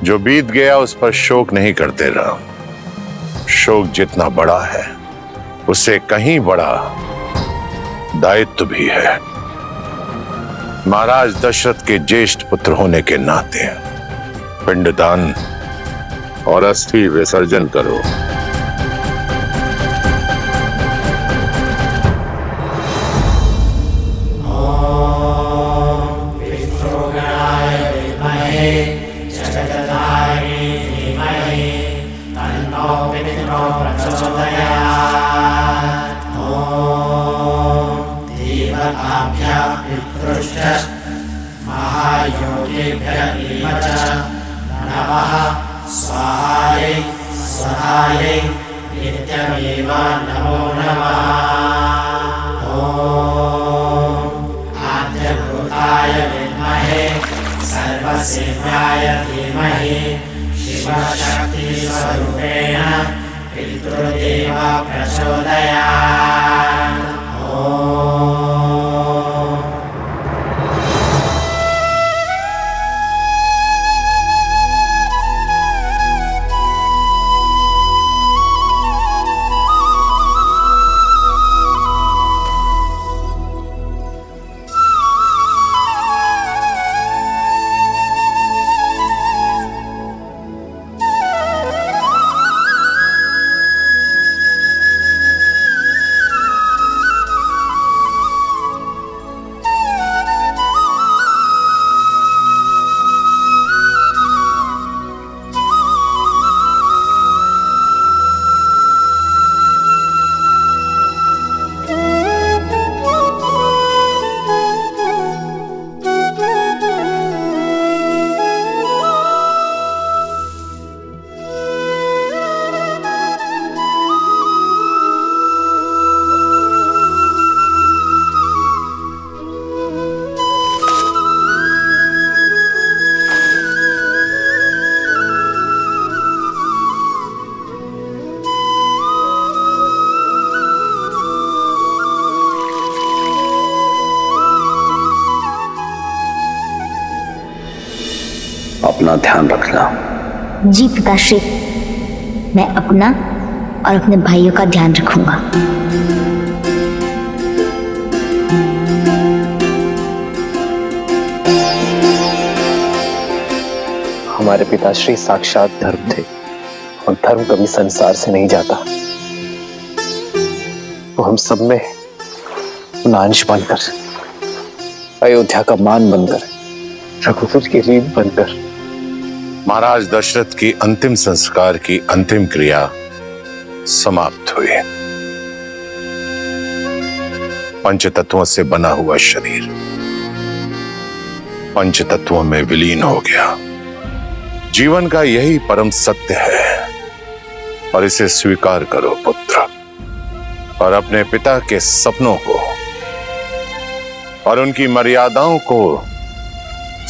जो बीत गया उस पर शोक नहीं करते राम। शोक जितना बड़ा है उससे कहीं बड़ा दायित्व भी है। महाराज दशरथ के ज्येष्ठ पुत्र होने के नाते पिंडदान और अस्थि विसर्जन करो। सर्वसिद्धाय धीमहि शिवशक्ति स्वरूपेण पितृदेव प्रचोदयात्। अपना ध्यान रखना। जी पिताश्री, मैं अपना और अपने भाइयों का ध्यान रखूंगा। हमारे पिताश्री साक्षात धर्म थे और धर्म कभी संसार से नहीं जाता। वो हम सब में अंश बनकर, अयोध्या का मान बनकर, रघुकुल की रीत बनकर। महाराज दशरथ की अंतिम संस्कार की अंतिम क्रिया समाप्त हुई। पंच तत्वों से बना हुआ शरीर पंच तत्वों में विलीन हो गया। जीवन का यही परम सत्य है और इसे स्वीकार करो पुत्र, और अपने पिता के सपनों को और उनकी मर्यादाओं को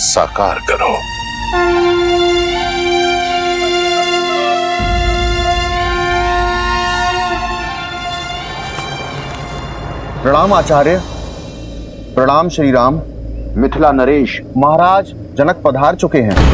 साकार करो। प्रणाम आचार्य। प्रणाम श्री राम। मिथिला नरेश, महाराज जनक पधार चुके हैं।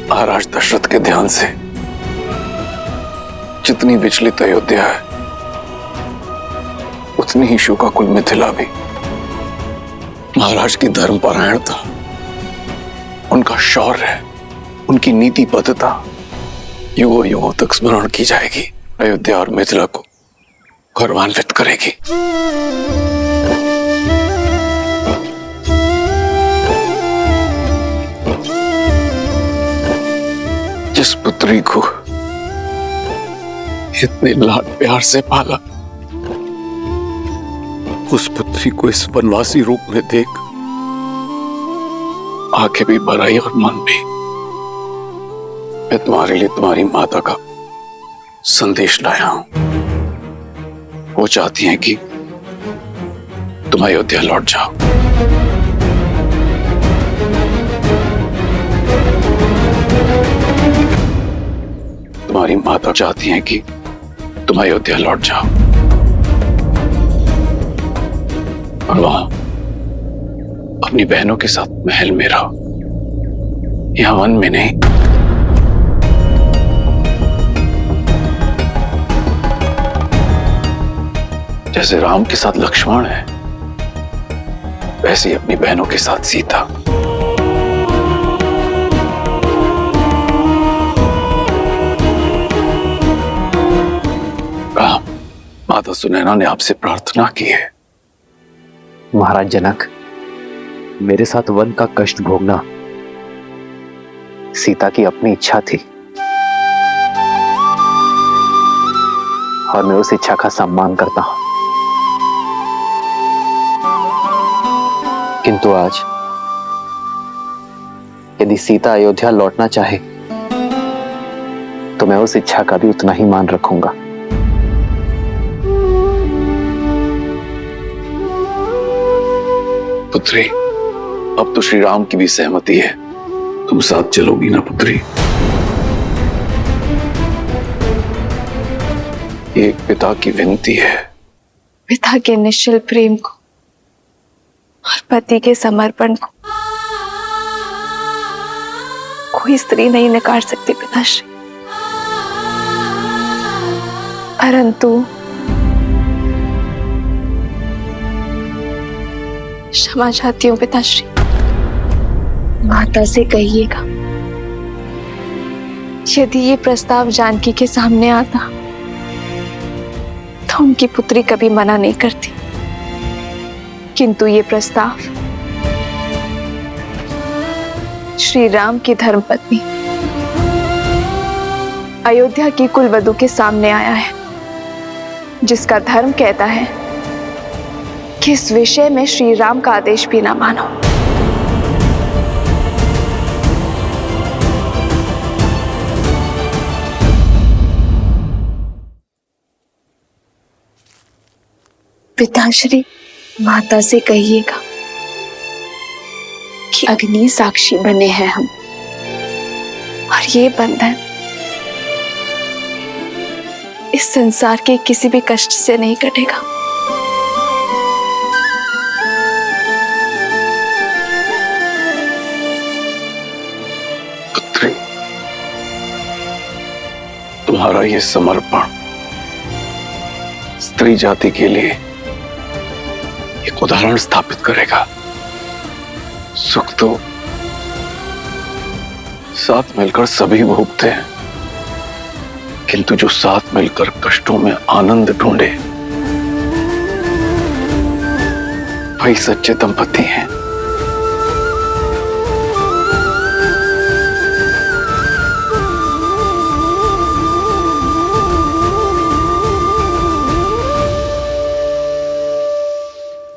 महाराज दशरथ के ध्यान से जितनी विचलित अयोध्या है, उतनी ही शोकाकुल मिथिला भी। महाराज की धर्मपरायणता, उनका शौर्य, उनकी नीतिबद्धता युगों युगों तक स्मरण की जाएगी, अयोध्या और मिथिला को गौरवान्वित करेगी। जिस पुत्री को इतने लाड प्यार से पाला, उस पुत्री को इस वनवासी रूप में देख आंखें भी भर आई और मन भी। मैं तुम्हारे लिए तुम्हारी माता का संदेश लाया हूं। वो चाहती हैं कि तुम अयोध्या लौट जाओ। तुम्हारी माता चाहती हैं कि तुम अयोध्या लौट जाओ और वहां अपनी बहनों के साथ महल में रहो, यहां वन में नहीं। जैसे राम के साथ लक्ष्मण है, वैसे ही अपनी बहनों के साथ सीता। राम, माता सुनैना ने आपसे प्रार्थना की है। महाराज जनक, मेरे साथ वन का कष्ट भोगना सीता की अपनी इच्छा थी और मैं उस इच्छा का सम्मान करता हूं। किंतु आज यदि सीता अयोध्या लौटना चाहे तो मैं उस इच्छा का भी उतना ही मान रखूंगा। पुत्री, अब तो श्री राम की भी सहमति है, तुम साथ चलोगी ना पुत्री? एक पिता की विनती है। पिता के निश्चल प्रेम को और पति के समर्पण को कोई स्त्री नहीं नकार सकती पिताश्री, परंतु क्षमा चाहती हूँ पिताश्री। माता से कहिएगा यदि ये प्रस्ताव जानकी के सामने आता तो उनकी पुत्री कभी मना नहीं करती, किंतु ये प्रस्ताव श्री राम की धर्मपत्नी अयोध्या की कुलवधू के सामने आया है, जिसका धर्म कहता है कि इस विषय में श्री राम का आदेश भी ना मानो। पिताश्री, माता से कहिएगा कि अग्नि साक्षी बने हैं हम, और ये बंधन इस संसार के किसी भी कष्ट से नहीं कटेगा। पुत्री, तुम्हारा ये समर्पण स्त्री जाति के लिए एक उदाहरण स्थापित करेगा। सुख तो साथ मिलकर सभी भोगते हैं, किंतु जो साथ मिलकर कष्टों में आनंद ढूंढे वही सच्चे दंपति हैं।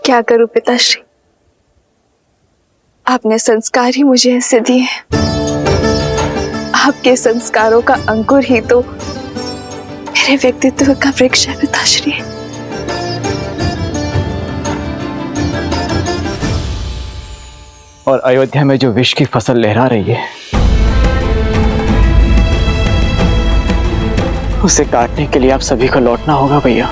क्या करूं पिताश्री, आपने संस्कार ही मुझे ऐसे दिए हैं। आपके संस्कारों का अंकुर ही तो मेरे व्यक्तित्व का वृक्ष है पिताश्री। और अयोध्या में जो विष की फसल लहरा रही है, उसे काटने के लिए आप सभी को लौटना होगा भैया।